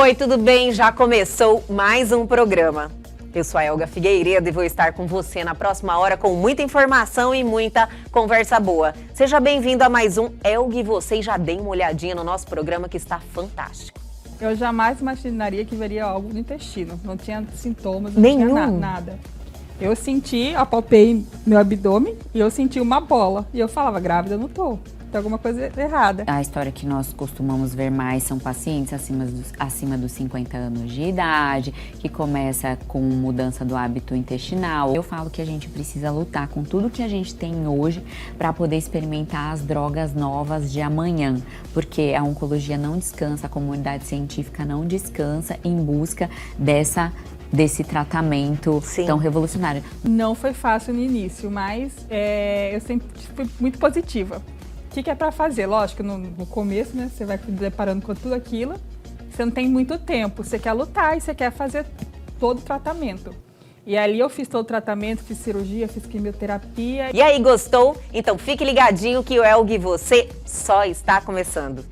Oi, tudo bem? Já começou mais um programa. Eu sou a Elga Figueiredo e vou estar com você na próxima hora com muita informação e muita conversa boa. Seja bem-vindo a mais um Elga e você e já dê uma olhadinha no nosso programa que está fantástico. Eu jamais imaginaria que veria algo no intestino. Não tinha sintomas, não Nenhum. tinha nada. Eu senti, apalpei meu abdômen e eu senti uma bola. E eu falava, grávida eu não tô. Tem alguma coisa errada. A história que nós costumamos ver mais são pacientes acima dos 50 anos de idade, que começa com mudança do hábito intestinal. Eu falo que a gente precisa lutar com tudo que a gente tem hoje para poder experimentar as drogas novas de amanhã, porque a oncologia não descansa, a comunidade científica não descansa em busca desse tratamento tão revolucionário. Não foi fácil no início, mas eu sempre fui muito positiva. O que é para fazer? Lógico, no começo, né, você vai se deparando com tudo aquilo, você não tem muito tempo, você quer lutar e você quer fazer todo o tratamento. E ali eu fiz todo o tratamento, fiz cirurgia, fiz quimioterapia. E aí, gostou? Então fique ligadinho que o Elga e você só está começando.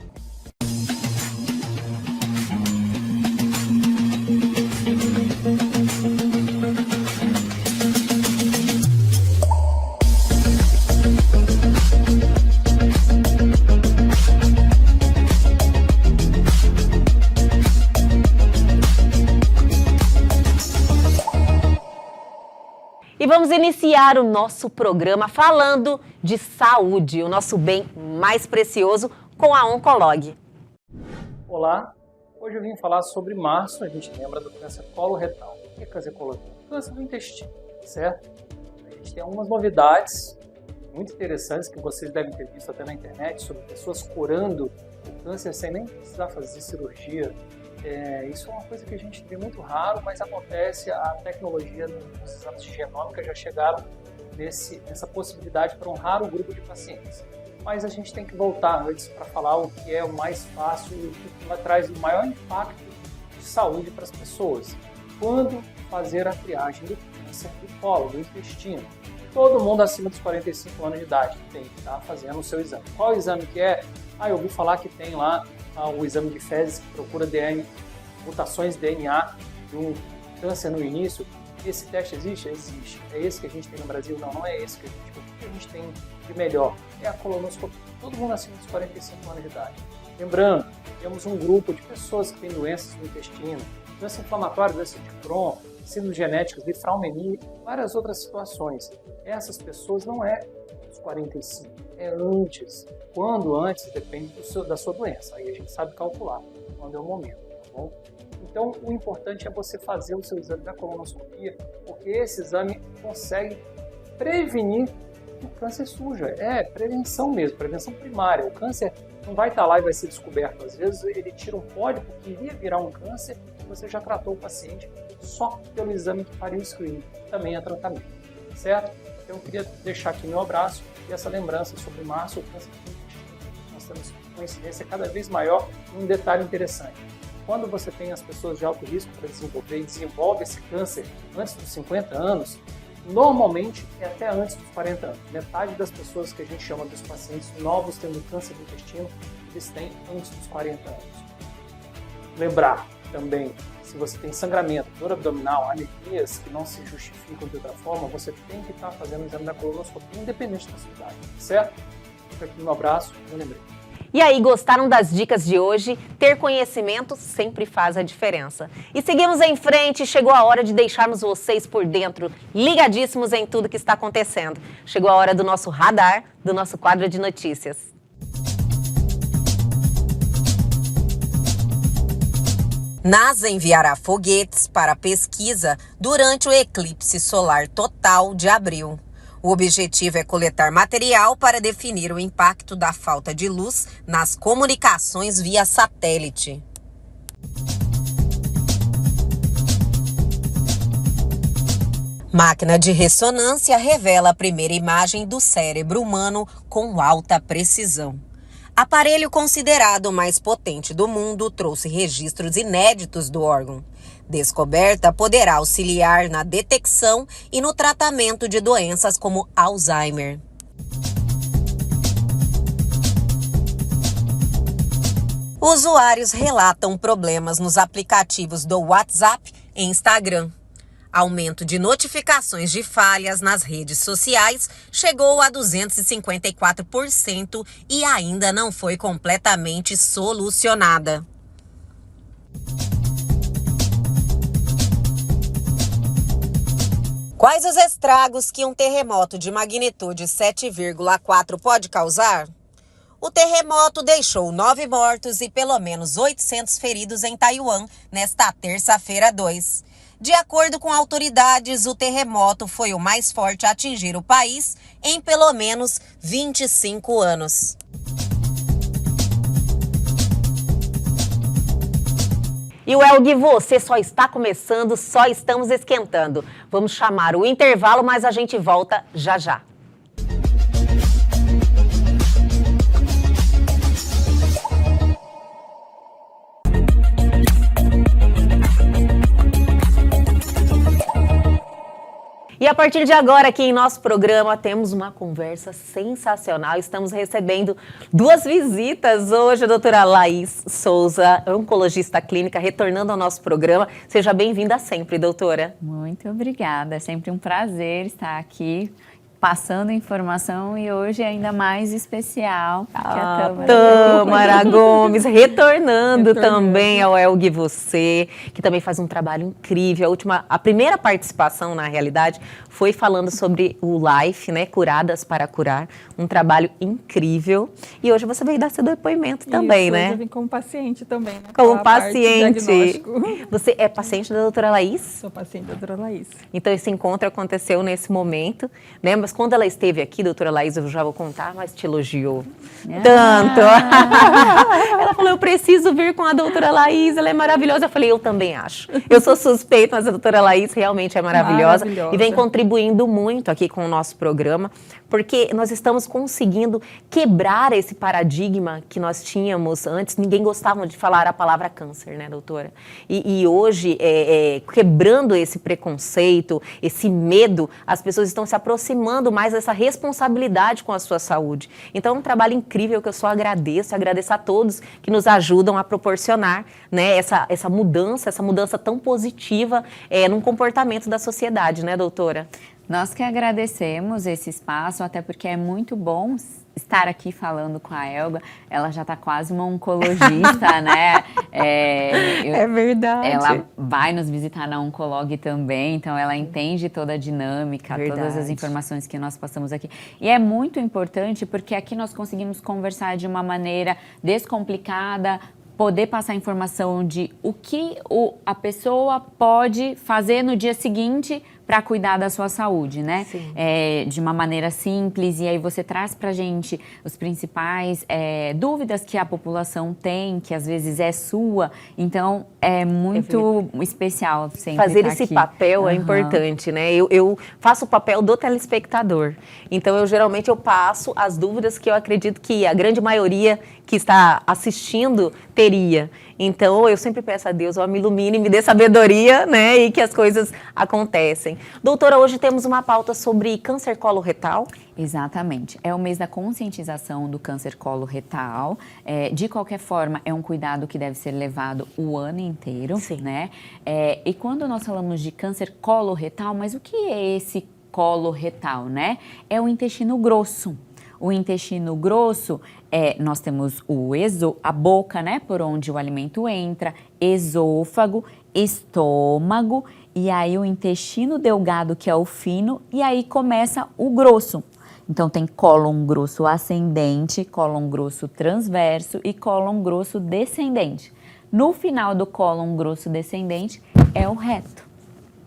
E vamos iniciar o nosso programa falando de saúde, o nosso bem mais precioso, com a Oncolog. Olá, hoje eu vim falar sobre março, a gente lembra do câncer coloretal. O que é câncer coloretal? Câncer do intestino, certo? A gente tem algumas novidades muito interessantes que vocês devem ter visto até na internet sobre pessoas curando o câncer sem nem precisar fazer cirurgia. Isso é uma coisa que a gente vê muito raro, mas acontece. A tecnologia dos exames de genômica já chegaram nessa possibilidade para um raro grupo de pacientes. Mas a gente tem que voltar antes para falar o que é o mais fácil e o que traz o maior impacto de saúde para as pessoas. Quando fazer a triagem do câncer do colo, do intestino? Todo mundo acima dos 45 anos de idade tem que estar fazendo o seu exame. Qual exame que é? Eu ouvi falar que tem lá o exame de fezes que procura mutações de DNA do câncer no início. Esse teste existe? Existe. É esse que a gente tem no Brasil? Não, não é esse que a gente tem. O que a gente tem de melhor? É a colonoscopia. Todo mundo acima dos 45 anos de idade. Lembrando, temos um grupo de pessoas que têm doenças no intestino, doença inflamatória, doença de Crohn, síndromes genéticas, Lifraumenie, várias outras situações. Essas pessoas não é dos 45, é antes. Quando antes depende da sua doença, aí a gente sabe calcular quando é o momento, tá bom? Então o importante é você fazer o seu exame da colonoscopia, porque esse exame consegue prevenir que o câncer surja. É prevenção mesmo, prevenção primária. O câncer não vai estar lá e vai ser descoberto. Às vezes ele tira um pólipo que iria virar um câncer e você já tratou o paciente só pelo exame que faria o screening, que também é tratamento, certo? Então eu queria deixar aqui meu abraço e essa lembrança sobre março, o câncer do intestino. Nós temos uma incidência cada vez maior. Um detalhe interessante, quando você tem as pessoas de alto risco para desenvolver e desenvolve esse câncer antes dos 50 anos, normalmente é até antes dos 40 anos. Metade das pessoas que a gente chama dos pacientes novos tendo câncer do intestino, eles têm antes dos 40 anos. Lembrar também, se você tem sangramento, dor abdominal, anemias que não se justificam de outra forma, você tem que estar fazendo o exame da colonoscopia independente da sua idade, certo? Fica aqui no abraço, eu lembrei. E aí, gostaram das dicas de hoje? Ter conhecimento sempre faz a diferença. E seguimos em frente, chegou a hora de deixarmos vocês por dentro, ligadíssimos em tudo que está acontecendo. Chegou a hora do nosso radar, do nosso quadro de notícias. NASA enviará foguetes para pesquisa durante o eclipse solar total de abril. O objetivo é coletar material para definir o impacto da falta de luz nas comunicações via satélite. Máquina de ressonância revela a primeira imagem do cérebro humano com alta precisão. Aparelho considerado o mais potente do mundo trouxe registros inéditos do órgão. Descoberta poderá auxiliar na detecção e no tratamento de doenças como Alzheimer. Usuários relatam problemas nos aplicativos do WhatsApp e Instagram. Aumento de notificações de falhas nas redes sociais chegou a 254% e ainda não foi completamente solucionada. Quais os estragos que um terremoto de magnitude 7,4 pode causar? O terremoto deixou 9 mortos e pelo menos 800 feridos em Taiwan nesta terça-feira 2. De acordo com autoridades, o terremoto foi o mais forte a atingir o país em pelo menos 25 anos. E o Elgui, você só está começando, só estamos esquentando. Vamos chamar o intervalo, mas a gente volta já já. E a partir de agora, aqui em nosso programa, temos uma conversa sensacional. Estamos recebendo 2 visitas hoje, a doutora Laís Souza, oncologista clínica, retornando ao nosso programa. Seja bem-vinda sempre, doutora. Muito obrigada, é sempre um prazer estar aqui passando informação e hoje é ainda mais especial que a Tâmara Gomes, retornando também ao Elgui Você, que também faz um trabalho incrível. A primeira participação, na realidade, foi falando sobre o Life, né, Curadas para Curar, um trabalho incrível. E hoje você veio dar seu depoimento também, né? Eu vim como paciente também, né? Como paciente. Você é paciente da doutora Laís? Sou paciente da doutora Laís. Então esse encontro aconteceu nesse momento, né? Mas quando ela esteve aqui, doutora Laís, eu já vou contar, mas te elogiou tanto. Ela falou, eu preciso vir com a doutora Laís, ela é maravilhosa. Eu falei, eu também acho. Eu sou suspeita, mas a doutora Laís realmente é maravilhosa. E vem contribuindo muito aqui com o nosso programa, porque nós estamos conseguindo quebrar esse paradigma que nós tínhamos antes. Ninguém gostava de falar a palavra câncer, né, doutora? E hoje, quebrando esse preconceito, esse medo, as pessoas estão se aproximando mais dessa responsabilidade com a sua saúde. Então é um trabalho incrível que eu só agradeço a todos que nos ajudam a proporcionar, né, essa mudança tão positiva num comportamento da sociedade, né, doutora? Nós que agradecemos esse espaço, até porque é muito bom estar aqui falando com a Elga. Ela já está quase uma oncologista, né? É verdade. Ela vai nos visitar na Oncolog também, então ela entende toda a dinâmica, todas as informações que nós passamos aqui. E é muito importante porque aqui nós conseguimos conversar de uma maneira descomplicada, poder passar informação de o que a pessoa pode fazer no dia seguinte para cuidar da sua saúde, né? De uma maneira simples, e aí você traz pra gente os principais dúvidas que a população tem, que às vezes é sua, então é muito especial sempre fazer estar esse aqui. papel é importante, né? Eu faço o papel do telespectador, então geralmente eu passo as dúvidas que eu acredito que a grande maioria que está assistindo teria. Então, eu sempre peço a Deus, me ilumine, me dê sabedoria, né, e que as coisas acontecem. Doutora, hoje temos uma pauta sobre câncer coloretal. Exatamente. É o mês da conscientização do câncer coloretal. De qualquer forma, é um cuidado que deve ser levado o ano inteiro, né? E quando nós falamos de câncer coloretal, mas o que é esse coloretal, né? É o intestino grosso. O intestino grosso, nós temos a boca, né, por onde o alimento entra, esôfago, estômago, e aí o intestino delgado, que é o fino, e aí começa o grosso. Então tem cólon grosso ascendente, cólon grosso transverso e cólon grosso descendente. No final do cólon grosso descendente é o reto.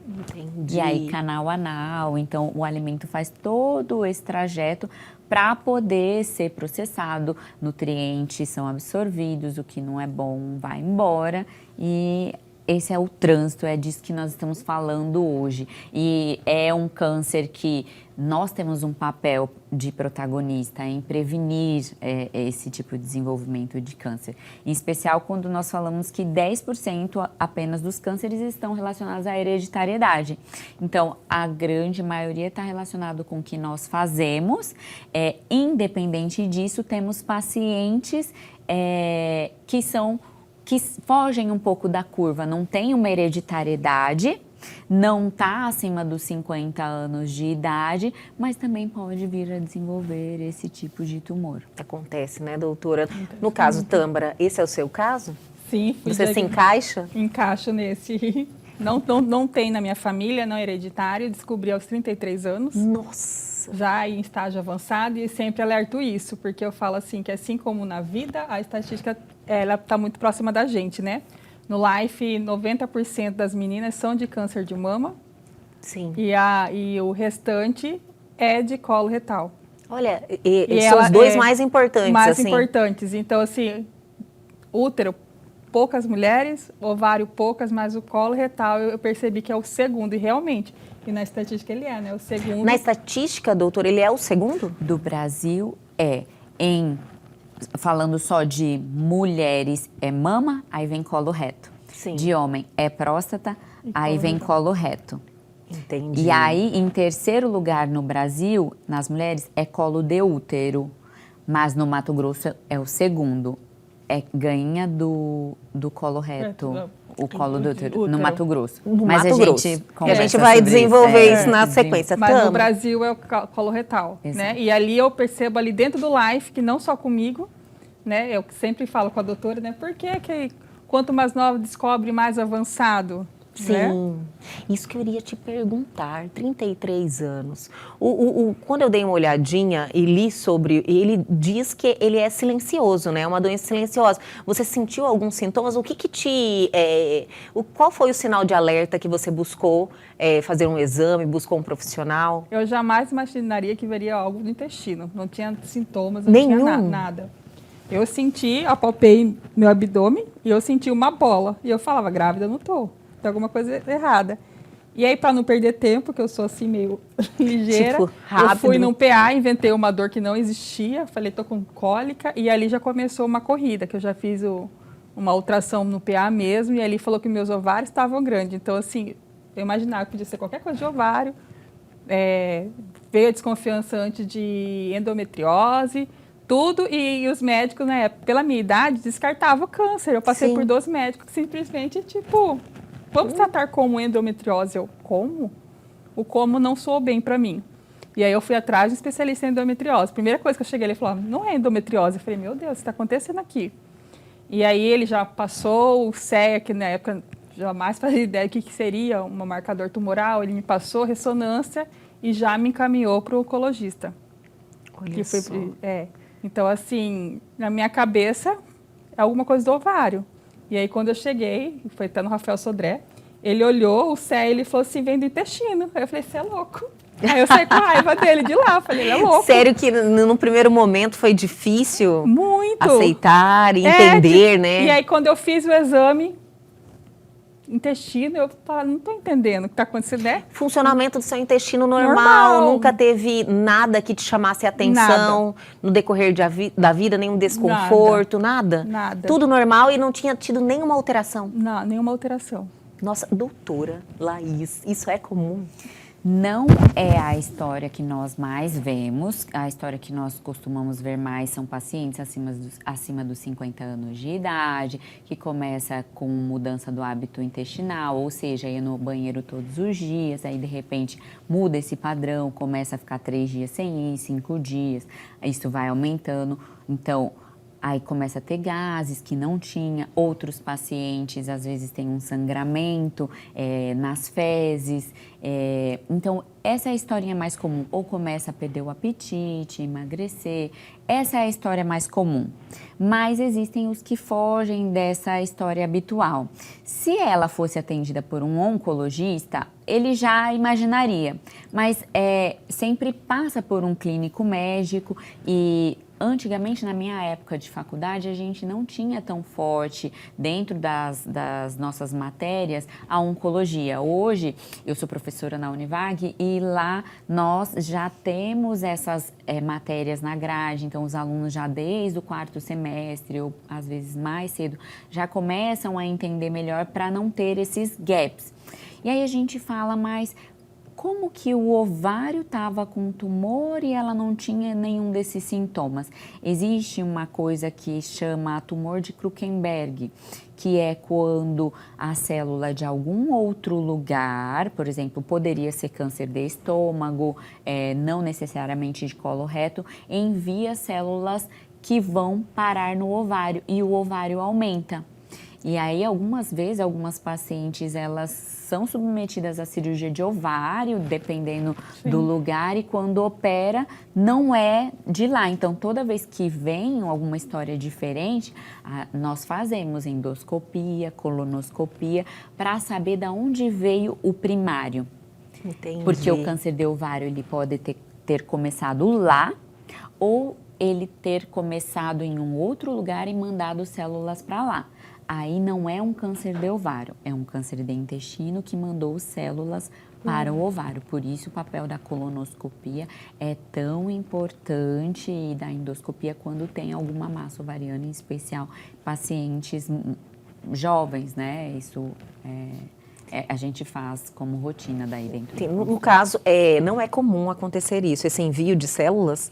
Entendi. E aí canal anal, então o alimento faz todo esse trajeto para poder ser processado, nutrientes são absorvidos, o que não é bom vai embora e esse é o trânsito, é disso que nós estamos falando hoje. E é um câncer que nós temos um papel de protagonista em prevenir esse tipo de desenvolvimento de câncer. Em especial quando nós falamos que 10% apenas dos cânceres estão relacionados à hereditariedade. Então, a grande maioria está relacionado com o que nós fazemos. Independente disso, temos pacientes que fogem um pouco da curva, não tem uma hereditariedade, não está acima dos 50 anos de idade, mas também pode vir a desenvolver esse tipo de tumor. Acontece, né, doutora? No caso, Tâmara, esse é o seu caso? Sim. Você se encaixa? Encaixo nesse. Não tem na minha família, não é hereditário, descobri aos 33 anos. Nossa! Já em estágio avançado, e sempre alerto isso, porque eu falo assim, que assim como na vida, a estatística ela está muito próxima da gente, né? No Life, 90% das meninas são de câncer de mama. Sim. E o restante é de colo retal. Olha, e são os dois mais importantes, mais importantes. Então, assim, útero, poucas mulheres, ovário, poucas, mas o colo retal eu percebi que é o segundo, e realmente, e na estatística ele é, né? O segundo. Na estatística, doutor, ele é o segundo? Do Brasil falando só de mulheres é mama, aí vem colo reto. Sim. De homem é próstata, aí vem colo reto. Entendi. E aí, em terceiro lugar no Brasil, nas mulheres, é colo de útero. Mas no Mato Grosso é o segundo. Ganha do colo reto. O colo do útero, no Mato Grosso. Mas a gente vai desenvolver isso na sequência. Mas no Brasil é o colo retal, né? E ali eu percebo ali dentro do Life, que não só comigo, né? Eu sempre falo com a doutora, né? Por que quanto mais nova descobre, mais avançado? Sim, né? Isso que eu iria te perguntar, 33 anos. Quando eu dei uma olhadinha e li sobre, ele diz que ele é silencioso, né? É uma doença silenciosa. Você sentiu alguns sintomas? O que te... qual foi o sinal de alerta que você buscou fazer um exame, buscou um profissional? Eu jamais imaginaria que veria algo no intestino. Não tinha sintomas, Nenhum? Tinha nada. Eu apalpei meu abdômen e eu senti uma bola. E eu falava, grávida, não tô. Tem alguma coisa errada. E aí, para não perder tempo, que eu sou assim meio ligeira, tipo, rápido. Eu fui num PA, inventei uma dor que não existia, falei, tô com cólica, e ali já começou uma corrida, que eu já fiz uma ultrassom no PA mesmo, e ali falou que meus ovários estavam grandes. Então, assim, eu imaginava que podia ser qualquer coisa de ovário. Veio a desconfiança antes de endometriose, tudo, e os médicos, né, pela minha idade, descartavam o câncer. Eu passei por 2 médicos que simplesmente, vamos tratar como endometriose. Como? O como não soou bem para mim. E aí eu fui atrás de um especialista em endometriose. Primeira coisa que eu cheguei, ele falou, não é endometriose. Eu falei, meu Deus, o que está acontecendo aqui? E aí ele já passou o CEA, que na época jamais fazia ideia do que seria um marcador tumoral. Ele me passou ressonância e já me encaminhou para o oncologista. Olha só. Então, assim, na minha cabeça, é alguma coisa do ovário. E aí, quando eu cheguei, foi até no Rafael Sodré, ele olhou o CEA e ele falou assim, vem do intestino. Aí eu falei, você é louco. Aí eu saí com a raiva dele de lá, falei, ele é louco. Sério que no primeiro momento foi difícil muito aceitar e entender, né? E aí, quando eu fiz o exame, intestino, eu falei, não estou entendendo o que está acontecendo, né? Funcionamento do seu intestino normal, nunca teve nada que te chamasse a atenção no decorrer da vida, nenhum desconforto, nada? Nada. Tudo normal e não tinha tido nenhuma alteração? Não, nenhuma alteração. Nossa, doutora Laís, isso é comum? Não é a história que nós mais vemos, a história que nós costumamos ver mais são pacientes acima dos 50 anos de idade, que começa com mudança do hábito intestinal, ou seja, ir no banheiro todos os dias, aí de repente muda esse padrão, começa a ficar 3 dias sem ir, 5 dias, isso vai aumentando, então... Aí começa a ter gases que não tinha, outros pacientes às vezes têm um sangramento nas fezes, então essa é a historinha mais comum, ou começa a perder o apetite, emagrecer, essa é a história mais comum, mas existem os que fogem dessa história habitual. Se ela fosse atendida por um oncologista, ele já imaginaria, mas sempre passa por um clínico médico e Antigamente, na minha época de faculdade, a gente não tinha tão forte dentro das nossas matérias a oncologia. Hoje, eu sou professora na Univag e lá nós já temos essas matérias na grade, então os alunos já desde o 4º semestre, ou às vezes mais cedo, já começam a entender melhor para não ter esses gaps. E aí a gente fala mais como que o ovário estava com tumor e ela não tinha nenhum desses sintomas. Existe uma coisa que chama tumor de Krukenberg, que é quando a célula de algum outro lugar, por exemplo, poderia ser câncer de estômago, não necessariamente de colo reto, envia células que vão parar no ovário e o ovário aumenta. E aí, algumas vezes, algumas pacientes, elas são submetidas à cirurgia de ovário, dependendo do lugar, e quando opera, não é de lá. Então, toda vez que vem alguma história diferente, nós fazemos endoscopia, colonoscopia, para saber de onde veio o primário. Entendi. Porque o câncer de ovário, ele pode ter começado lá, ou ele ter começado em um outro lugar e mandado células para lá. Aí não é um câncer de ovário, é um câncer de intestino que mandou células para o ovário. Por isso o papel da colonoscopia é tão importante e da endoscopia quando tem alguma massa ovariana, em especial pacientes jovens, né? Isso a gente faz como rotina daí dentro. Sim, no caso, não é comum acontecer isso, esse envio de células?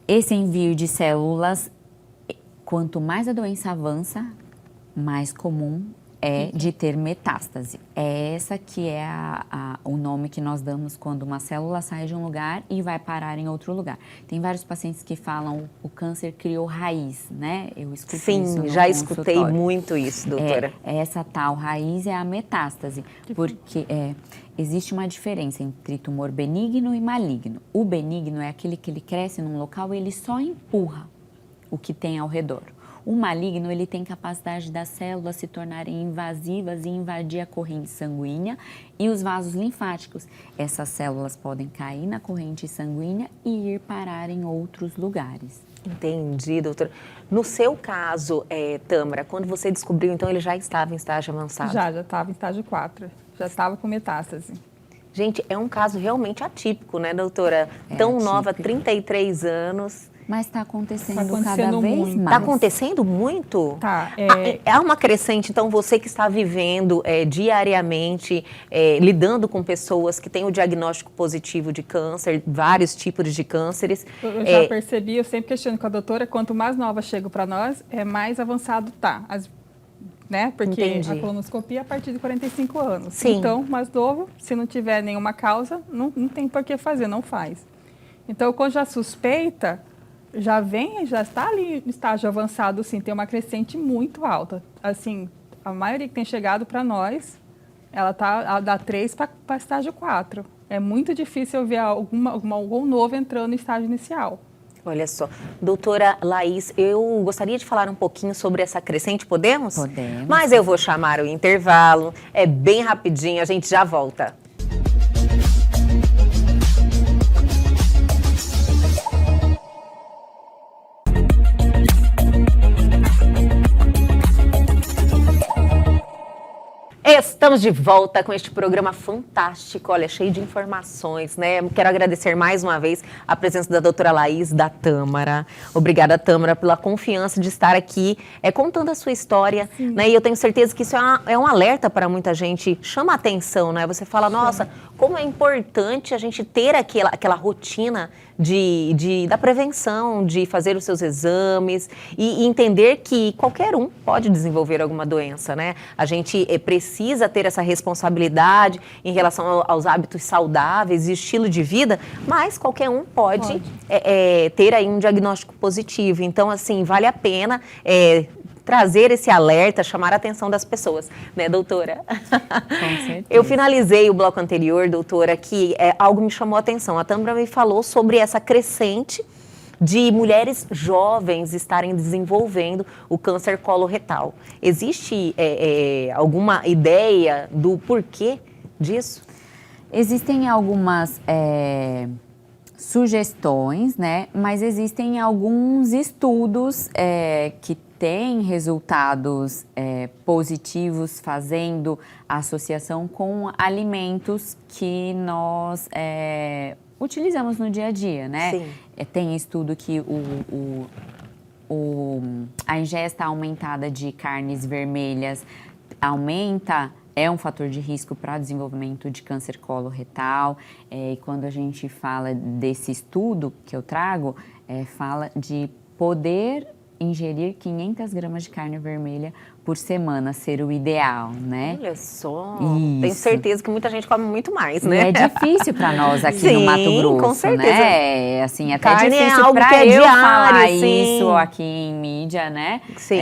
Esse envio de células, quanto mais a doença avança, mais comum é de ter metástase. É essa que é o nome que nós damos quando uma célula sai de um lugar e vai parar em outro lugar. Tem vários pacientes que falam o câncer criou raiz, né? Eu escuto isso no consultório. Sim, já escutei muito isso, doutora. Essa tal raiz é a metástase, porque existe uma diferença entre tumor benigno e maligno. O benigno é aquele que ele cresce num local e ele só empurra o que tem ao redor. O maligno, ele tem capacidade das células se tornarem invasivas e invadir a corrente sanguínea e os vasos linfáticos. Essas células podem cair na corrente sanguínea e ir parar em outros lugares. Entendi, doutora. No seu caso, Tâmara, quando você descobriu, então ele já estava em estágio avançado? Já estava em estágio 4, já estava com metástase. Gente, é um caso realmente atípico, né, doutora? Tão nova, 33 anos. Mas está acontecendo, cada vez muito. mais. Está acontecendo muito? Tá. Há uma crescente, então, você que está vivendo diariamente, lidando com pessoas que têm o diagnóstico positivo de câncer, vários tipos de cânceres. Eu já percebi, eu sempre questiono com a doutora, quanto mais nova chega para nós, mais avançado tá. Né? Porque Entendi. a colonoscopia é a partir de 45 anos. Sim. Então, mais novo, se não tiver nenhuma causa, não tem por que fazer, não faz. Então, quando já suspeita, já está ali no estágio avançado, sim, tem uma crescente muito alta. Assim, a maioria que tem chegado para nós, ela dá 3 para estágio 4. É muito difícil eu ver algum novo entrando no estágio inicial. Olha só. Doutora Laís, eu gostaria de falar um pouquinho sobre essa crescente, podemos? Podemos. Mas eu vou chamar o intervalo, é bem rapidinho, a gente já volta. Estamos de volta com este programa fantástico, olha, cheio de informações, né? Quero agradecer mais uma vez a presença da doutora Laís da Tâmara. Obrigada, Tâmara, pela confiança de estar aqui contando a sua história, né? E eu tenho certeza que isso é um alerta para muita gente, chama a atenção, né? Você fala, nossa, como é importante a gente ter aquela rotina da prevenção, de fazer os seus exames e entender que qualquer um pode desenvolver alguma doença, né? A gente precisa ter essa responsabilidade em relação aos hábitos saudáveis e estilo de vida, mas qualquer um pode. Ter aí um diagnóstico positivo. Então, assim, vale a pena trazer esse alerta, chamar a atenção das pessoas, né, doutora? Com certeza. Eu finalizei o bloco anterior, doutora, que algo me chamou a atenção. A Tâmara me falou sobre essa crescente de mulheres jovens estarem desenvolvendo o câncer coloretal. Existe alguma ideia do porquê disso? Existem algumas sugestões, né? Mas existem alguns estudos que têm resultados positivos fazendo associação com alimentos que nós utilizamos no dia a dia, né? Sim. Tem estudo que a ingesta aumentada de carnes vermelhas é um fator de risco para o desenvolvimento de câncer coloretal. E quando a gente fala desse estudo que eu trago, fala de poder ingerir 500 gramas de carne vermelha por semana ser o ideal, né? Olha só, Isso. tenho certeza que muita gente come muito mais, né? E é difícil para nós aqui Sim, no Mato Grosso, com certeza. né? Assim, até Carne é difícil algo que para é eu diário, falar sim. isso aqui em mídia, né? Sim.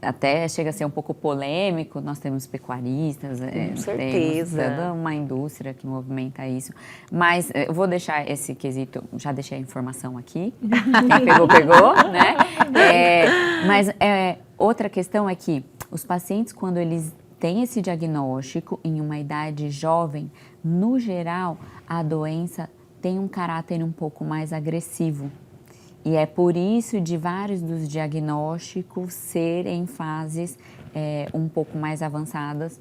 Até chega a ser um pouco polêmico, nós temos pecuaristas, certeza. temos toda uma indústria que movimenta isso. Mas eu vou deixar esse quesito, já deixei a informação aqui, quem pegou, né? Mas outra questão é que os pacientes, quando eles têm esse diagnóstico em uma idade jovem, no geral, a doença tem um caráter um pouco mais agressivo. E é por isso de vários dos diagnósticos serem fases um pouco mais avançadas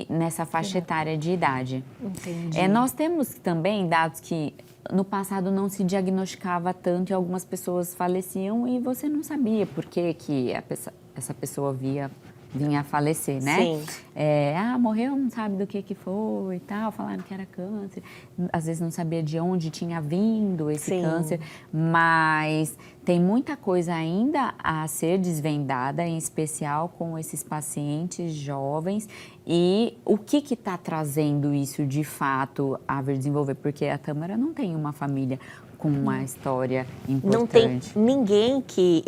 nessa faixa etária de idade. Entendi. Nós temos também dados que no passado não se diagnosticava tanto e algumas pessoas faleciam e você não sabia por que essa pessoa vinha a falecer, né? Sim. Morreu, não sabe do que foi e tal, falaram que era câncer. Às vezes não sabia de onde tinha vindo esse Sim. câncer, mas tem muita coisa ainda a ser desvendada, em especial com esses pacientes jovens. E o que está trazendo isso de fato a vir desenvolver? Porque a Tâmara não tem uma família com uma história importante. Não tem ninguém que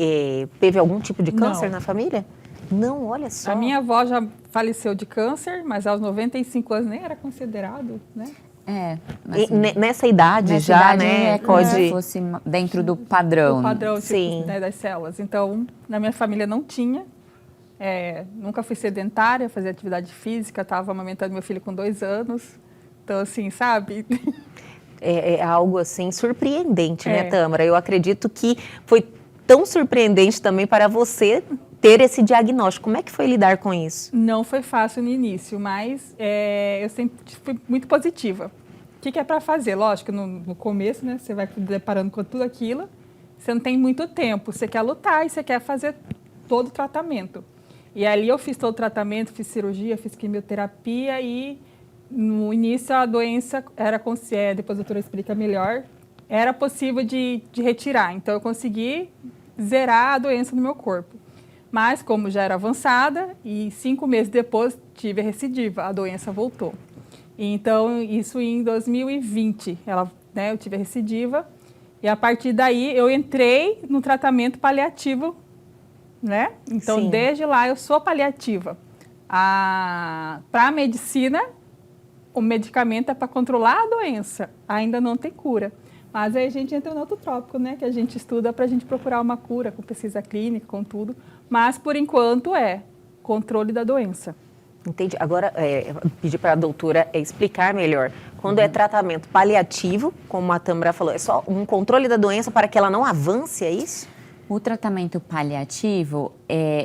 teve algum tipo de câncer Não. na família? Não, olha só. A minha avó já faleceu de câncer, mas aos 95 anos nem era considerado, né? Assim, Nessa idade nessa já, idade né? é como se fosse dentro do padrão. O padrão tipo, Sim. né, das células. Então, na minha família não tinha. Nunca fui sedentária, fazia atividade física, estava amamentando meu filho com 2 anos. Então, assim, sabe? É algo, assim, surpreendente, né, Tâmara? Eu acredito que foi tão surpreendente também para você ter esse diagnóstico. Como é que foi lidar com isso? Não foi fácil no início, mas eu sempre fui muito positiva. O que é para fazer? Lógico, no começo, né, você vai se deparando com tudo aquilo, você não tem muito tempo, você quer lutar e você quer fazer todo o tratamento. E ali eu fiz todo o tratamento, fiz cirurgia, fiz quimioterapia e no início a doença era, depois a doutora explica melhor, era possível de retirar. Então eu consegui zerar a doença no meu corpo. Mas como já era avançada e 5 meses depois tive a recidiva, a doença voltou. Então isso em 2020, eu tive a recidiva e a partir daí eu entrei no tratamento paliativo, né? Então Sim. desde lá eu sou paliativa. Para a medicina, o medicamento é para controlar a doença, ainda não tem cura. Mas aí a gente entra no outro tópico, né? Que a gente estuda para a gente procurar uma cura, com pesquisa clínica, com tudo. Mas, por enquanto, controle da doença. Entendi. Agora, pedir para a doutora explicar melhor. Quando é tratamento paliativo, como a Tâmara falou, é só um controle da doença para que ela não avance, é isso? O tratamento paliativo,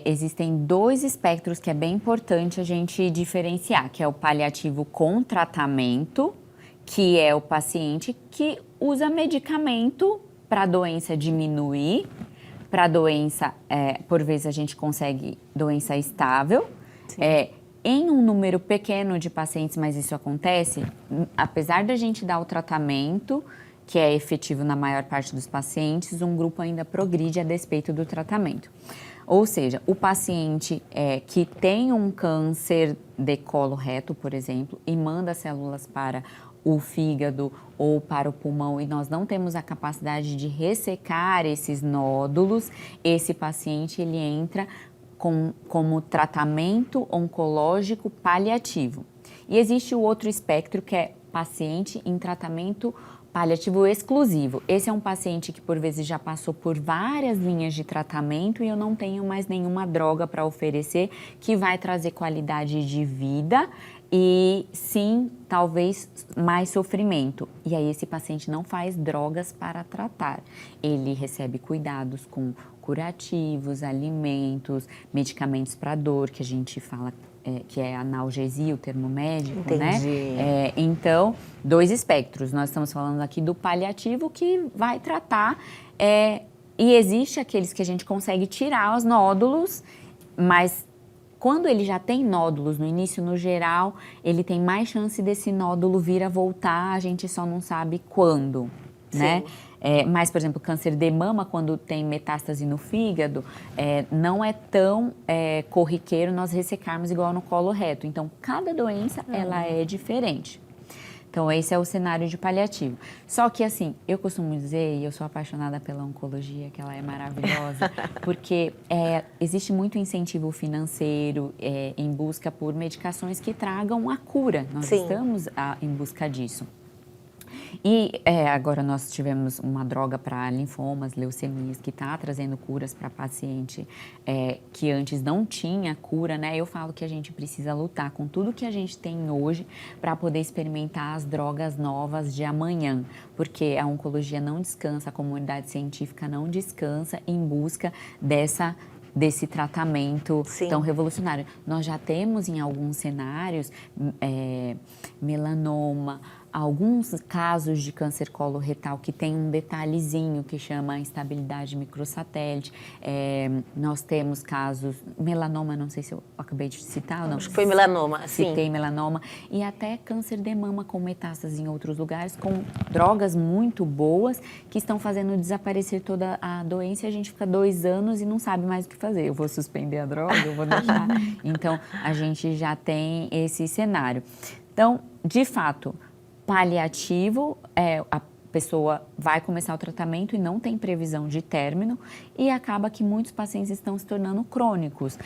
existem 2 espectros que é bem importante a gente diferenciar, que é o paliativo com tratamento, que é o paciente que usa medicamento para a doença diminuir, para a doença, por vezes a gente consegue doença estável, em um número pequeno de pacientes, mas isso acontece, apesar da gente dar o tratamento, que é efetivo na maior parte dos pacientes, um grupo ainda progride a despeito do tratamento. Ou seja, o paciente que tem um câncer de colo reto, por exemplo, e manda células para o fígado ou para o pulmão e nós não temos a capacidade de ressecar esses nódulos, esse paciente ele entra como tratamento oncológico paliativo. E existe o outro espectro que é paciente em tratamento paliativo exclusivo. Esse é um paciente que por vezes já passou por várias linhas de tratamento e eu não tenho mais nenhuma droga para oferecer que vai trazer qualidade de vida e sim, talvez mais sofrimento. E aí esse paciente não faz drogas para tratar. Ele recebe cuidados com curativos, alimentos, medicamentos para dor, que a gente fala que é analgesia, o termo médico, Entendi. né? Então, 2 espectros. Nós estamos falando aqui do paliativo, que vai tratar, e existe aqueles que a gente consegue tirar os nódulos, mas quando ele já tem nódulos no início, no geral, ele tem mais chance desse nódulo vir a voltar, a gente só não sabe quando, né? Mas, por exemplo, câncer de mama, quando tem metástase no fígado, não é tão corriqueiro nós ressecarmos igual no colo reto. Então, cada doença, ela é diferente. Então, esse é o cenário de paliativo. Só que, assim, eu costumo dizer, e eu sou apaixonada pela oncologia, que ela é maravilhosa, porque existe muito incentivo financeiro em busca por medicações que tragam a cura. Nós estamos em busca disso. E agora nós tivemos uma droga para linfomas, leucemias, que está trazendo curas para paciente que antes não tinha cura, né? Eu falo que a gente precisa lutar com tudo que a gente tem hoje para poder experimentar as drogas novas de amanhã, porque a oncologia não descansa, a comunidade científica não descansa em busca desse tratamento tão revolucionário. Nós já temos em alguns cenários melanoma, alguns casos de câncer coloretal que tem um detalhezinho que chama instabilidade microsatélite. Nós temos casos, melanoma, não sei se eu acabei de citar ou não. Acho que foi melanoma, sim. Citei melanoma. E até câncer de mama com metástase em outros lugares, com drogas muito boas que estão fazendo desaparecer toda a doença e a gente fica 2 anos e não sabe mais o que fazer. Eu vou suspender a droga, eu vou deixar. Então, a gente já tem esse cenário. Então, de fato, paliativo, a pessoa vai começar o tratamento e não tem previsão de término e acaba que muitos pacientes estão se tornando crônicos.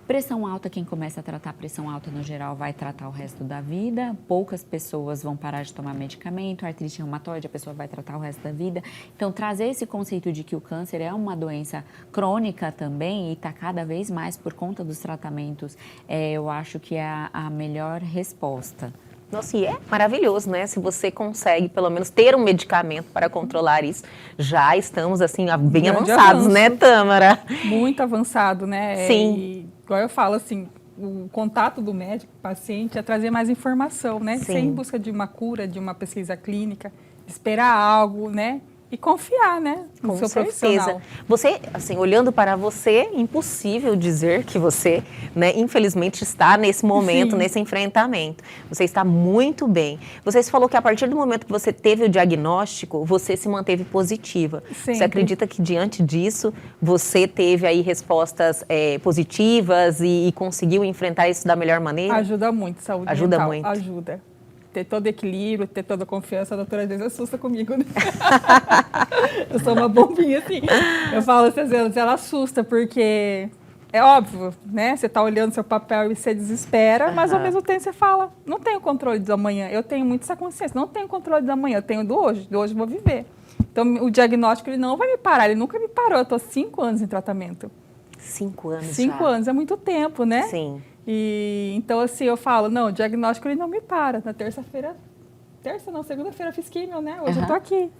Pressão alta, quem começa a tratar pressão alta no geral vai tratar o resto da vida, poucas pessoas vão parar de tomar medicamento, artrite reumatoide, a pessoa vai tratar o resto da vida. Então, trazer esse conceito de que o câncer é uma doença crônica também e está cada vez mais por conta dos tratamentos, eu acho que é a melhor resposta. Nossa, e é maravilhoso, né? Se você consegue, pelo menos, ter um medicamento para controlar isso, já estamos, assim, bem avançados, né, Tâmara? Muito avançado, né? Sim. E, igual eu falo, assim, o contato do médico, paciente, é trazer mais informação, né? Sem em busca de uma cura, de uma pesquisa clínica, esperar algo, né? E confiar, né, no seu profissional. Você, assim, olhando para você, impossível dizer que você, né, infelizmente está nesse momento, nesse enfrentamento. Você está muito bem. Você falou que a partir do momento que você teve o diagnóstico, você se manteve positiva. Sempre. Você acredita que diante disso, você teve aí respostas positivas e conseguiu enfrentar isso da melhor maneira? Ajuda muito, saúde Ajuda mental. muito. Ajuda. Ter todo equilíbrio, ter toda a confiança, a doutora às vezes assusta comigo, né? Eu sou uma bombinha, assim. Eu falo assim, às vezes ela assusta, porque é óbvio, né? Você tá olhando seu papel e você desespera, mas ao mesmo tempo você fala, não tenho controle do amanhã. Eu tenho muito essa consciência, não tenho controle do amanhã, eu tenho do hoje eu vou viver. Então, o diagnóstico, ele não vai me parar, ele nunca me parou. Eu tô 5 anos em tratamento. 5 anos 5 anos é muito tempo, né? Sim. E então, assim, eu falo, não, o diagnóstico ele não me para. Na segunda-feira eu fiz químio, né? Hoje eu tô aqui.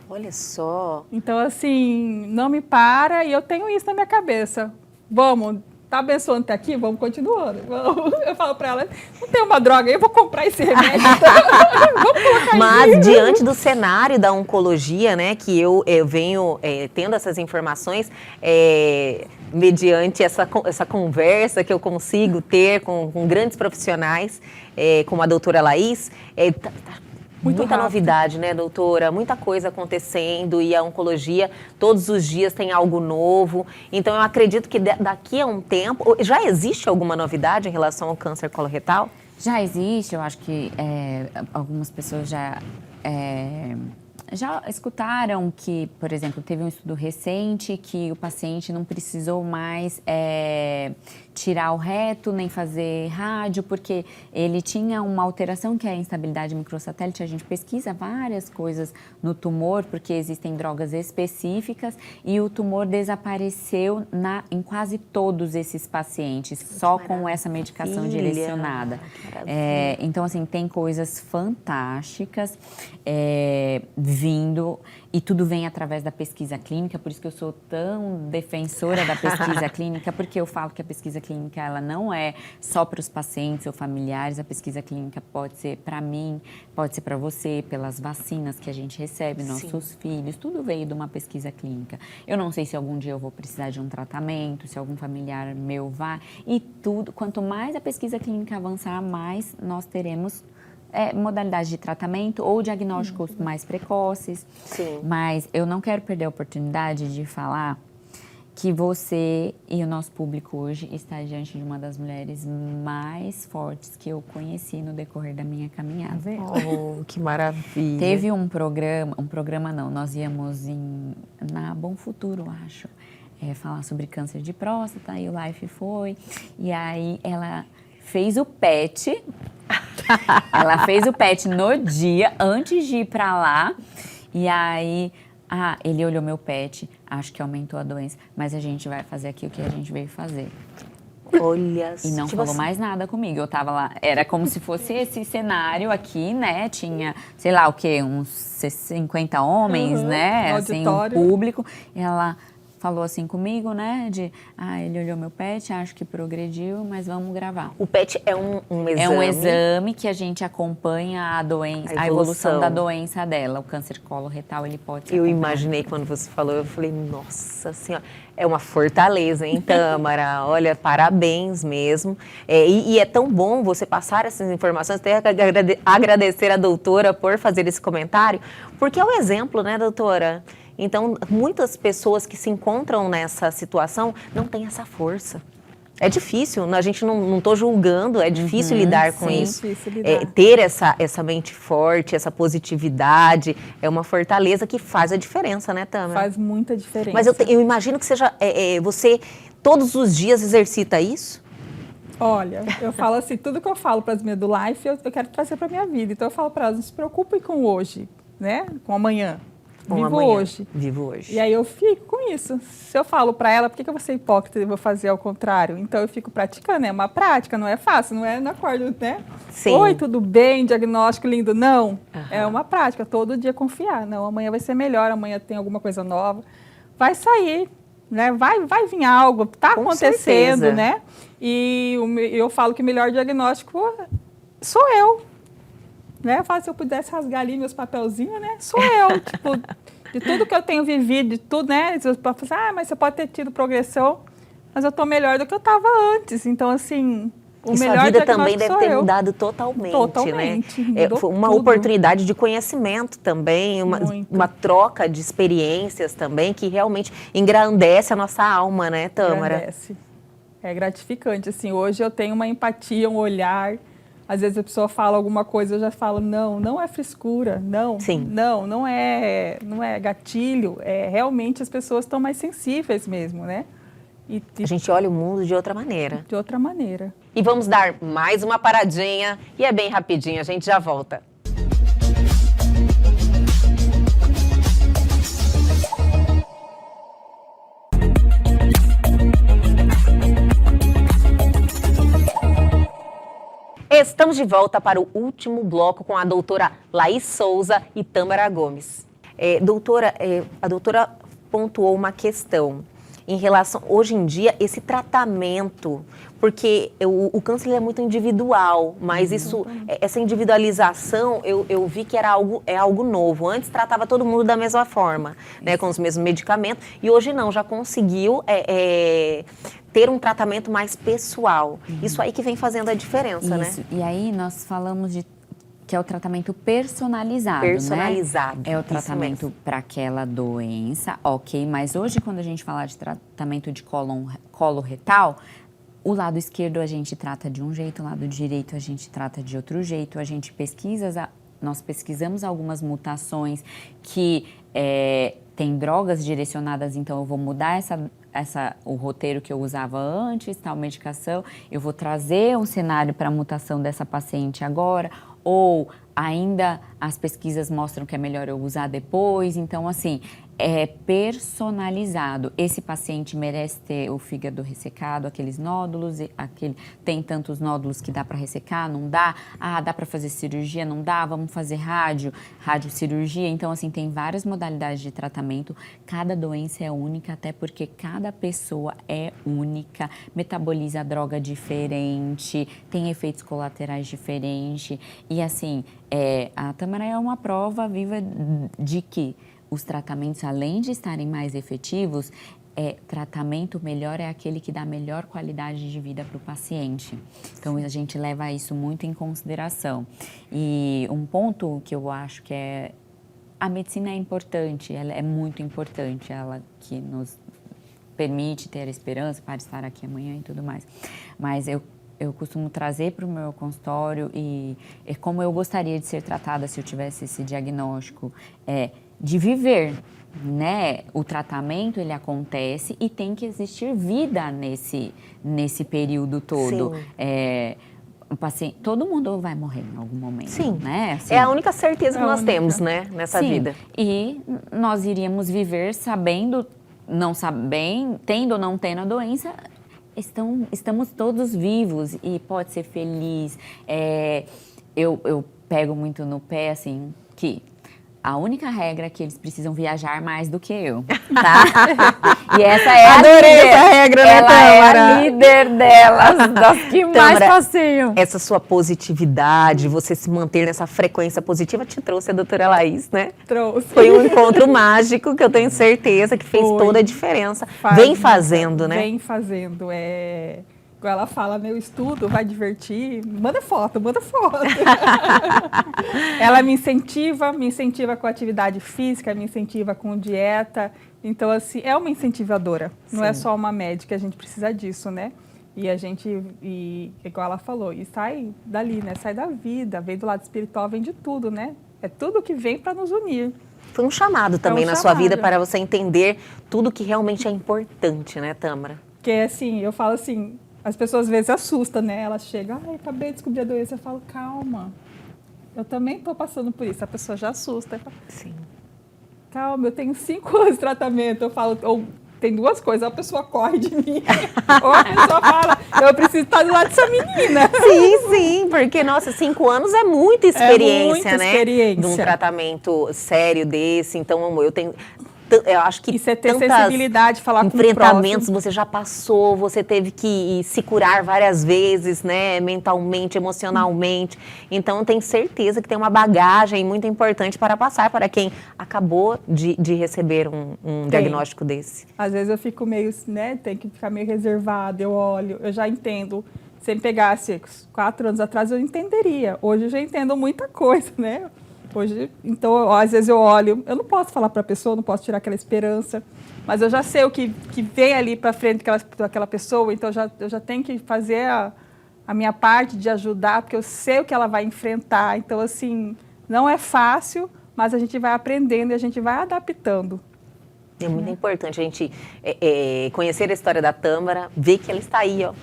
Olha só. Então, assim, não me para e eu tenho isso na minha cabeça. Vamos, tá abençoando até aqui? Vamos continuando. Vamos. Eu falo pra ela, não tem uma droga aí, eu vou comprar esse remédio. Vamos colocar. Mas diante do cenário da oncologia, né, que eu venho tendo essas informações, mediante essa conversa que eu consigo ter com grandes profissionais, como a doutora Laís, muita rápido. novidade, né, doutora? Muita coisa acontecendo e a oncologia, todos os dias tem algo novo. Então, eu acredito que daqui a um tempo... Já existe alguma novidade em relação ao câncer coloretal? Já existe, eu acho que algumas pessoas já escutaram que, por exemplo, teve um estudo recente que o paciente não precisou mais tirar o reto, nem fazer rádio, porque ele tinha uma alteração que é a instabilidade microsatélite. A gente pesquisa várias coisas no tumor, porque existem drogas específicas, e o tumor desapareceu em quase todos esses pacientes, só com essa medicação direcionada. Então, assim, tem coisas fantásticas vindo, e tudo vem através da pesquisa clínica, por isso que eu sou tão defensora da pesquisa clínica, porque eu falo que a pesquisa clínica ela não é só para os pacientes ou familiares, a pesquisa clínica pode ser para mim, pode ser para você, pelas vacinas que a gente recebe, nossos filhos, tudo veio de uma pesquisa clínica. Eu não sei se algum dia eu vou precisar de um tratamento, se algum familiar meu vai, e tudo, quanto mais a pesquisa clínica avançar, mais nós teremos modalidades de tratamento ou diagnósticos mais precoces. Sim. Mas eu não quero perder a oportunidade de falar que você e o nosso público hoje está diante de uma das mulheres mais fortes que eu conheci no decorrer da minha caminhada. Oh, que maravilha. Teve um programa não, nós íamos na Bom Futuro, acho, falar sobre câncer de próstata, e o Life foi, e aí ela fez o PET, ela fez o PET no dia, antes de ir pra lá, e aí, ele olhou meu PET, acho que aumentou a doença, mas a gente vai fazer aqui o que a gente veio fazer. Olha, e não falou mais nada comigo, eu tava lá, era como se fosse esse cenário aqui, né, tinha, sei lá o quê, uns 50 homens, né, assim, um público, e ela falou assim comigo, né, ele olhou meu PET, acho que progrediu, mas vamos gravar. O PET é um exame? É um exame que a gente acompanha a doença, a evolução da doença dela. O câncer coloretal, ele pode ser Eu imaginei quando você falou, eu falei, nossa senhora, é uma fortaleza, hein, Tâmara? Olha, parabéns mesmo. E é tão bom você passar essas informações, até agradecer a doutora por fazer esse comentário, porque é o exemplo, né, doutora? Então, muitas pessoas que se encontram nessa situação não têm essa força. É difícil, a gente não estou julgando, é difícil lidar com isso. Ter essa mente forte, essa positividade, é uma fortaleza que faz a diferença, né, Tâmara? Faz muita diferença. Mas eu imagino que seja, você todos os dias exercita isso? Olha, eu falo assim, tudo que eu falo para as minhas do Life, eu quero trazer para a minha vida. Então eu falo para elas, não se preocupem com hoje, né, com amanhã. Vivo hoje. E aí eu fico com isso. Se eu falo para ela, por que eu vou ser hipócrita e vou fazer ao contrário? Então eu fico praticando, é uma prática, não é fácil, não é na acordo, né? Sim. Oi, tudo bem, diagnóstico lindo. Não, é uma prática, todo dia confiar. Não, amanhã vai ser melhor, amanhã tem alguma coisa nova. Vai sair, né? Vai vir algo, tá acontecendo, certeza. né? E eu falo que o melhor diagnóstico sou eu. Né? Eu falo, se eu pudesse rasgar ali meus papelzinhos, né? Sou eu, tipo, de tudo que eu tenho vivido, de tudo, né? Você pode falar, mas você pode ter tido progressão, mas eu tô melhor do que eu estava antes. Então, assim, o melhor sua vida diagnóstico também deve ter mudado totalmente, né? Foi uma oportunidade de conhecimento também, uma troca de experiências também, que realmente engrandece a nossa alma, né, Tâmara? Engrandece. É gratificante, assim, hoje eu tenho uma empatia, um olhar. Às vezes a pessoa fala alguma coisa, eu já falo, não é frescura, não é gatilho, realmente as pessoas estão mais sensíveis mesmo, né? A gente olha o mundo de outra maneira. De outra maneira. E vamos dar mais uma paradinha, e é bem rapidinho, a gente já volta. Estamos de volta para o último bloco com a doutora Laís Souza e Tâmara Gomes. Doutora, a doutora pontuou uma questão em relação, hoje em dia, esse tratamento, porque o câncer é muito individual, mas essa individualização, eu vi que é algo novo. Antes tratava todo mundo da mesma forma, né, com os mesmos medicamentos, e hoje não, já conseguiu ter um tratamento mais pessoal. Isso aí que vem fazendo a diferença, né? E aí nós falamos que é o tratamento personalizado, Personalizado. Né? É o tratamento para aquela doença, ok, mas hoje quando a gente fala de tratamento de colo retal, o lado esquerdo a gente trata de um jeito, o lado direito a gente trata de outro jeito, nós pesquisamos algumas mutações que tem drogas direcionadas, então eu vou mudar o roteiro que eu usava antes, tal medicação, eu vou trazer um cenário para a mutação dessa paciente agora, ou ainda as pesquisas mostram que é melhor eu usar depois. Então, assim, é personalizado. Esse paciente merece ter o fígado ressecado, aqueles nódulos, tem tantos nódulos que dá para ressecar, não dá? Ah, dá para fazer cirurgia, não dá? Vamos fazer radiocirurgia. Então, assim, tem várias modalidades de tratamento. Cada doença é única, até porque cada pessoa é única, metaboliza a droga diferente, tem efeitos colaterais diferentes. E, assim, a Tâmara é uma prova viva de que os tratamentos, além de estarem mais efetivos, tratamento melhor é aquele que dá melhor qualidade de vida para o paciente. Então, a gente leva isso muito em consideração. E um ponto que eu acho que a medicina é importante, ela é muito importante, ela que nos permite ter a esperança para estar aqui amanhã e tudo mais. Mas eu costumo trazer para o meu consultório e como eu gostaria de ser tratada se eu tivesse esse diagnóstico, de viver, né? O tratamento, ele acontece e tem que existir vida nesse período todo. O paciente, todo mundo vai morrer em algum momento, Sim. né? Assim, é a única certeza que nós temos, né, nessa vida. E nós iríamos viver sabendo, tendo ou não tendo a doença, estamos todos vivos e pode ser feliz. Eu pego muito no pé, assim, que a única regra é que eles precisam viajar mais do que eu, tá? E essa é Adorei essa regra, né, ela é a Tâmara? líder delas, das que mais Tâmara, passeiam. Essa sua positividade, você se manter nessa frequência positiva, te trouxe a doutora Laís, né? Trouxe. Foi um encontro mágico que eu tenho certeza que fez toda a diferença. Vem fazendo, né? Vem fazendo. Igual ela fala, meu estudo vai divertir, manda foto, manda foto. Ela me incentiva com atividade física, me incentiva com dieta. Então, assim, é uma incentivadora. Sim. Não é só uma médica, a gente precisa disso, né? E a gente, igual ela falou, e sai dali, né? Sai da vida, vem do lado espiritual, vem de tudo, né? É tudo que vem para nos unir. Foi um chamado também na sua vida para você entender tudo que realmente é importante, né, Tâmara? Porque, assim, eu falo assim, as pessoas às vezes assustam, né? Elas chegam, acabei de descobrir a doença. Eu falo, calma, eu também estou passando por isso. A pessoa já assusta. Falo, sim. Calma, eu tenho 5 anos de tratamento. Eu falo, ou tem 2 coisas, a pessoa corre de mim, ou a pessoa fala, eu preciso estar do lado dessa menina. Sim, porque, nossa, 5 anos é muita experiência, né? Experiência. De um tratamento sério desse. Então, eu acho que você ter sensibilidade, falar com o enfrentamentos próximo. você já passou, você teve que se curar várias vezes, né, mentalmente, emocionalmente. Então, tenho certeza que tem uma bagagem muito importante para passar para quem acabou de receber um diagnóstico desse. Às vezes eu fico meio, né, tem que ficar meio reservada, eu olho, eu já entendo. Se me pegasse 4 anos atrás, eu entenderia. Hoje eu já entendo muita coisa, né? Hoje, então, às vezes eu olho, eu não posso falar para a pessoa, não posso tirar aquela esperança, mas eu já sei o que vem ali para frente daquela pessoa, então eu já tenho que fazer a minha parte de ajudar, porque eu sei o que ela vai enfrentar. Então, assim, não é fácil, mas a gente vai aprendendo e a gente vai adaptando. É muito importante a gente conhecer a história da Tâmara, ver que ela está aí, ó,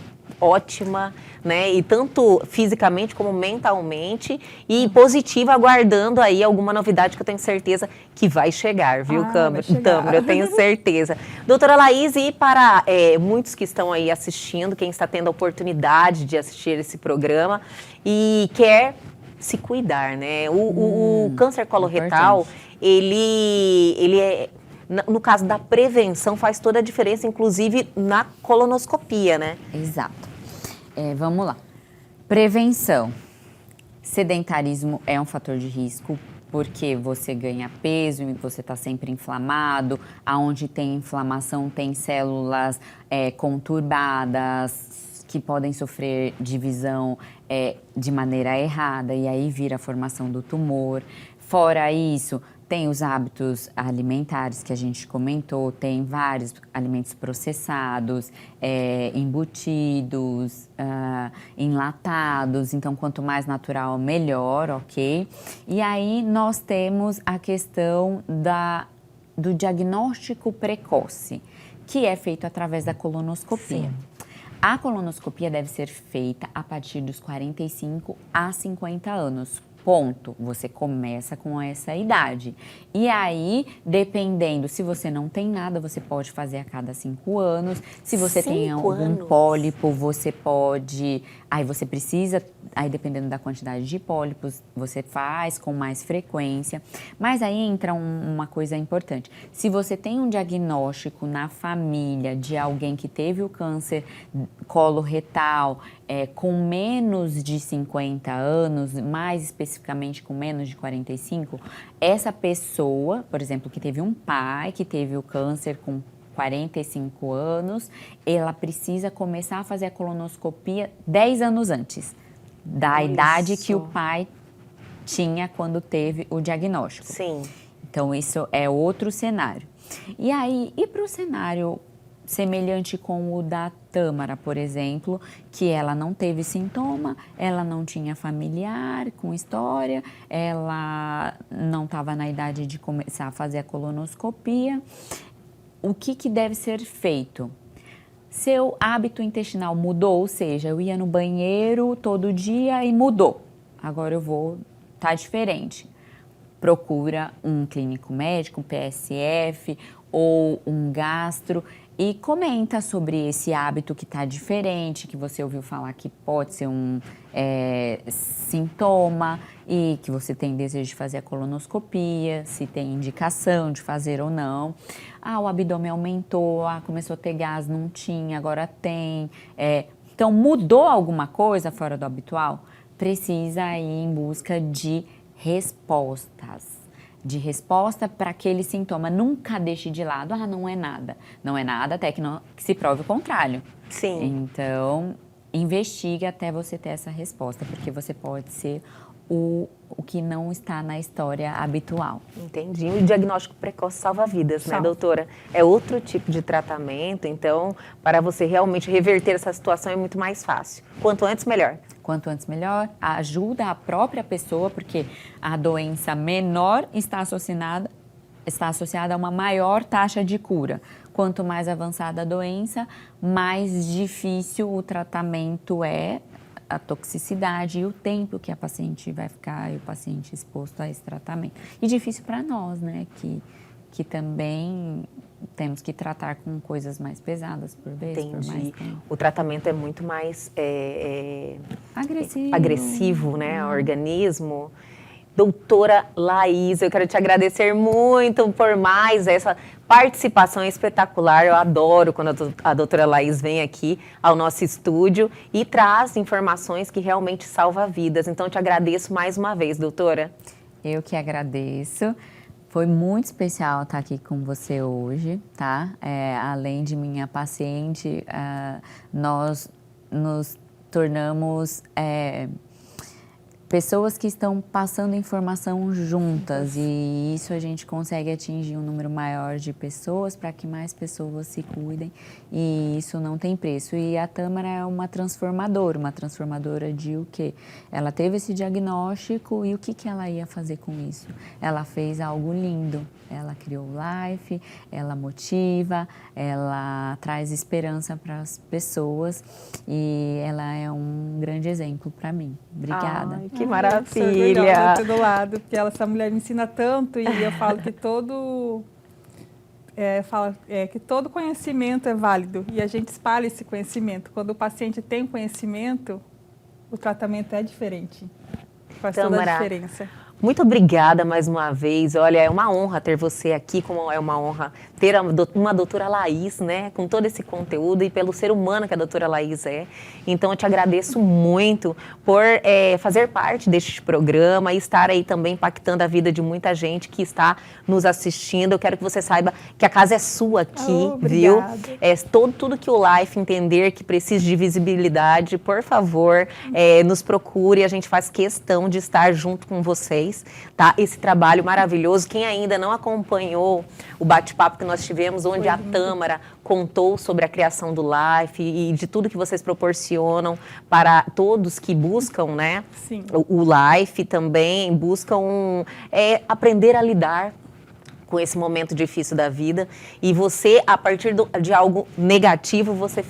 ótima, né? E tanto fisicamente como mentalmente e positiva, aguardando aí alguma novidade que eu tenho certeza que vai chegar, viu, Tâmara? Eu tenho certeza. Doutora Laís, e para muitos que estão aí assistindo, quem está tendo a oportunidade de assistir esse programa e quer se cuidar, né? O câncer coloretal, ele é... No caso da prevenção, faz toda a diferença, inclusive na colonoscopia, né? Exato. Vamos lá. Prevenção. Sedentarismo é um fator de risco, porque você ganha peso e você está sempre inflamado. Aonde tem inflamação, tem células conturbadas que podem sofrer divisão de maneira errada, e aí vira a formação do tumor. Fora isso, tem os hábitos alimentares que a gente comentou, tem vários alimentos processados, embutidos, enlatados, então quanto mais natural, melhor, ok? E aí nós temos a questão do diagnóstico precoce, que é feito através da colonoscopia. Sim. A colonoscopia deve ser feita a partir dos 45 a 50 anos. Ponto. Você começa com essa idade. E aí, dependendo, se você não tem nada, você pode fazer a cada 5 anos. Se você tem algum pólipo, você pode... Aí você precisa, aí dependendo da quantidade de pólipos, você faz com mais frequência. Mas aí entra uma coisa importante. Se você tem um diagnóstico na família de alguém que teve o câncer coloretal com menos de 50 anos, mais especificamente com menos de 45, essa pessoa, por exemplo, que teve um pai que teve o câncer com 45 anos, ela precisa começar a fazer a colonoscopia 10 anos antes da idade que o pai tinha quando teve o diagnóstico. Sim. Então, isso é outro cenário. E aí, e para o cenário semelhante com o da Tâmara, por exemplo, que ela não teve sintoma, ela não tinha familiar com história, ela não estava na idade de começar a fazer a colonoscopia. O que deve ser feito? Seu hábito intestinal mudou, ou seja, eu ia no banheiro todo dia e mudou. Agora eu vou, tá diferente. Procura um clínico médico, um PSF ou um gastro e comenta sobre esse hábito que está diferente, que você ouviu falar que pode ser um sintoma e que você tem desejo de fazer a colonoscopia, se tem indicação de fazer ou não. O abdômen aumentou, começou a ter gás, não tinha, agora tem. Então, mudou alguma coisa fora do habitual? Precisa ir em busca de respostas. De resposta para aquele sintoma. Nunca deixe de lado, não é nada. Não é nada até que se prove o contrário. Sim. Então, investigue até você ter essa resposta, porque você pode ser o que não está na história habitual. Entendi. O diagnóstico precoce salva vidas, né, doutora? É outro tipo de tratamento, então, para você realmente reverter essa situação é muito mais fácil. Quanto antes, melhor. Quanto antes, melhor. Ajuda a própria pessoa, porque a doença menor está associada a uma maior taxa de cura. Quanto mais avançada a doença, mais difícil o tratamento é, a toxicidade e o tempo que a paciente vai ficar e o paciente exposto a esse tratamento. E difícil para nós, né, que também temos que tratar com coisas mais pesadas por vezes. Entendi. Por mais tempo. O tratamento é muito mais agressivo. agressivo, né, ao organismo. Doutora Laís, eu quero te agradecer muito por mais essa participação espetacular. Eu adoro quando a doutora Laís vem aqui ao nosso estúdio e traz informações que realmente salvam vidas. Então, eu te agradeço mais uma vez, doutora. Eu que agradeço. Foi muito especial estar aqui com você hoje, tá? Além de minha paciente, nós nos tornamos pessoas que estão passando informação juntas e isso a gente consegue atingir um número maior de pessoas para que mais pessoas se cuidem e isso não tem preço. E a Tâmara é uma transformadora de o quê? Ela teve esse diagnóstico e o que ela ia fazer com isso? Ela fez algo lindo, ela criou o Life, ela motiva, ela traz esperança para as pessoas e ela é um grande exemplo para mim. Obrigada. Ai, que maravilha! Eu sou orgulhosa do lado, porque essa mulher me ensina tanto e eu falo que todo conhecimento é válido e a gente espalha esse conhecimento. Quando o paciente tem conhecimento, o tratamento é diferente. Faz toda a diferença. Muito obrigada mais uma vez. Olha, é uma honra ter você aqui, como é uma honra ter uma doutora Laís, né, com todo esse conteúdo e pelo ser humano que a doutora Laís é. Então, eu te agradeço muito por fazer parte deste programa e estar aí também impactando a vida de muita gente que está nos assistindo. Eu quero que você saiba que a casa é sua aqui, viu? Tudo que o Life entender que precisa de visibilidade, por favor, nos procure. A gente faz questão de estar junto com vocês. Tá? Esse trabalho maravilhoso. Quem ainda não acompanhou o bate-papo que nós tivemos, onde a Tâmara contou sobre a criação do Life e de tudo que vocês proporcionam para todos que buscam, né? Sim. O Life também buscam aprender a lidar com esse momento difícil da vida. E você, a partir de algo negativo, você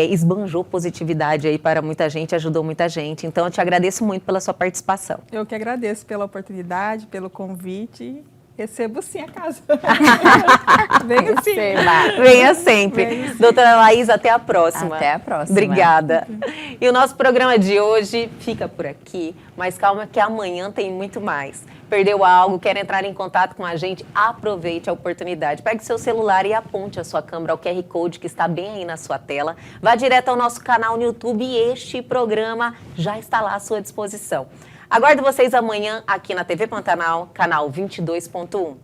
esbanjou positividade aí para muita gente, ajudou muita gente. Então, eu te agradeço muito pela sua participação. Eu que agradeço pela oportunidade, pelo convite. Recebo sim a casa. Venha sim. Venha sempre. Venha sim. Doutora Laís, até a próxima. Até a próxima. Obrigada. E o nosso programa de hoje fica por aqui, mas calma que amanhã tem muito mais. Perdeu algo, quer entrar em contato com a gente? Aproveite a oportunidade. Pegue seu celular e aponte a sua câmera ao QR Code que está bem aí na sua tela. Vá direto ao nosso canal no YouTube e este programa já está lá à sua disposição. Aguardo vocês amanhã aqui na TV Pantanal, canal 22.1.